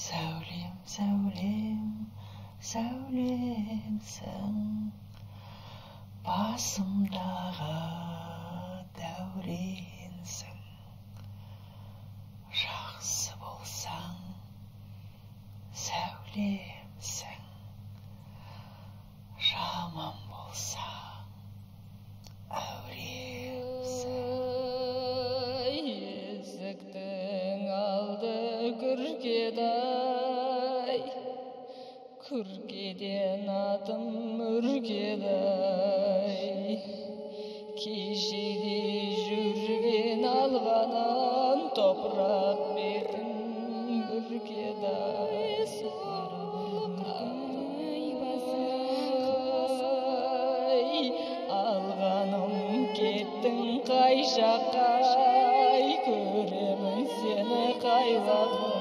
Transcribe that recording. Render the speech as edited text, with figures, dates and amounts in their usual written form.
Сәулем, сәулем, сәулемсің, басымдағы дәуренсің. Жақсы болсаң, сәулемсің, жаман болсаң, әуремсің. Есіктің алды күркедай, күркеден атым үркедай. Кешеде жүрген алғанын топырақ бетін бүркедай. Алғаным кеттің қай жаққа, көремін сені қай уақыт.